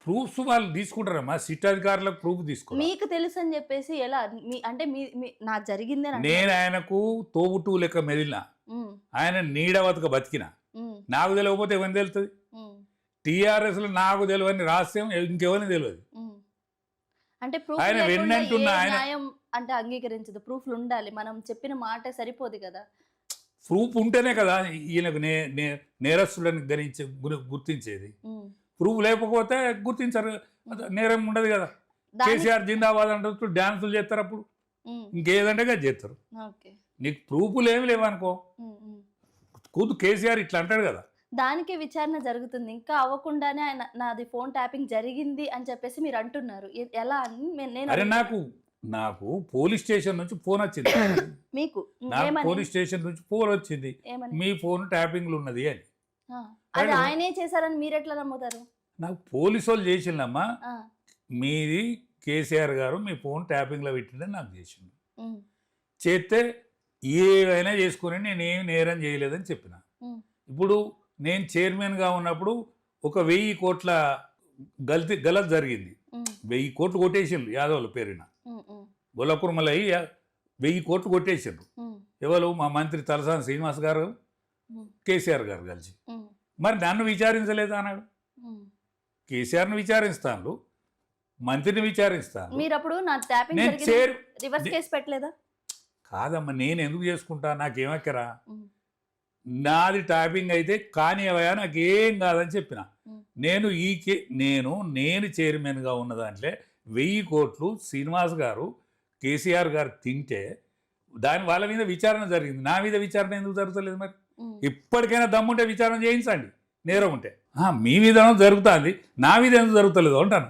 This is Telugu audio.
ప్రూఫ్స్ వాళ్ళు తీసుకుంటారమ్మా, సిట్ అధికారులకు ప్రూఫ్ తీసుకుంటారు. మీకు తెలుసు అని చెప్పేసి ఎలా అంటే నాకు జరిగింది అని నేను ఆయనకు తోబుట్టు లెక్క మెదిలిన, ఆయన నీడవతక బతికిన, నాకు తెలియకపోతే ఎవరిని తెలుస్తుంది? టీఆర్ఎస్లో నాకు తెలియని రహస్యం ఇంకెవరిని తెలియదు. అంటే ఆయన వెన్నంటున్న ఆయన అంటే అంగీకరించదు, ప్రూఫ్లు ఉండాలి, మనం చెప్పిన మాట సరిపోదు కదా. ప్రూఫ్ ఉంటేనే కదా ఈయనకు నేరస్తులని గుర్తించేది. ప్రూఫ్ లేకపోతే గుర్తించరు, నేరం ఉండదు కదా. కేసీఆర్ జిందాబాద్ అంటూ డ్యాన్సులు చేస్తారు, అప్పుడు ఇంకేదంటే కదా చేస్తారు. నీకు ప్రూఫ్లు ఏమి లేవనుకో, కూతు కేసీఆర్ ఇట్లా అంటాడు కదా. దానికి విచారణ జరుగుతుంది, ఇంకా అవ్వకుండానే ఆయన నాది ఫోన్ ట్యాపింగ్ జరిగింది అని చెప్పేసి మీరు అంటున్నారు. ఎలా అని అరే నాకు పోలీస్ స్టేషన్ నుంచి ఫోన్ వచ్చింది. మీకు పోలీస్ స్టేషన్ నుంచి ఫోన్ వచ్చింది, మీ ఫోన్ ట్యాపింగ్లు ఉన్నది అని. అది ఆయనే చేశారని మీరు ఎట్లా నమ్ముతారు? నాకు పోలీసు వాళ్ళు చేసిందమ్మా, మీది కేసీఆర్ గారు మీ ఫోన్ ట్యాపింగ్లో పెట్టిందని నాకు చేసిండు. చేస్తే ఏవైనా చేసుకుని నేనేం నేరం చేయలేదని చెప్పిన. ఇప్పుడు నేను చైర్మన్గా ఉన్నప్పుడు ఒక 1000 కోట్ల గలత్ జరిగింది. 1000 కోట్లు కొట్టేసిండ్రు యాదవుల పేరున. గొల్లకుర్మలయ్యి 1000 కోట్లు కొట్టేసిండ్రు. ఎవరు? మా మంత్రి తలసాని శ్రీనివాస్ గారు, కేసీఆర్ గారు కలిసి. మరి నన్ను విచారించలేదు అన్నాడు. కేసీఆర్ని విచారిస్తాను, మంత్రిని విచారిస్తాను. మీరు అప్పుడు రివర్స్ కేసు పెట్టలేదా? కాదమ్మా, నేను ఎందుకు చేసుకుంటా, నాకేమక్కరా, నాది ట్యాపింగ్ అయితే కానివయా నాకేం కాదని చెప్పిన. నేను చైర్మన్గా ఉన్న దాంట్లో 1000 కోట్లు శ్రీనివాస్ గారు, కేసీఆర్ గారు తింటే దాని వాళ్ళ మీద విచారణ జరిగింది. నా మీద విచారణ ఎందుకు జరుగుతలేదు? మరి ఇప్పటికైనా దమ్ముంటే విచారణ చేయించండి, నేరం ఉంటే. మీ మీద జరుగుతుంది, నా మీద ఎందుకు జరుగుతలేదు అంటాను.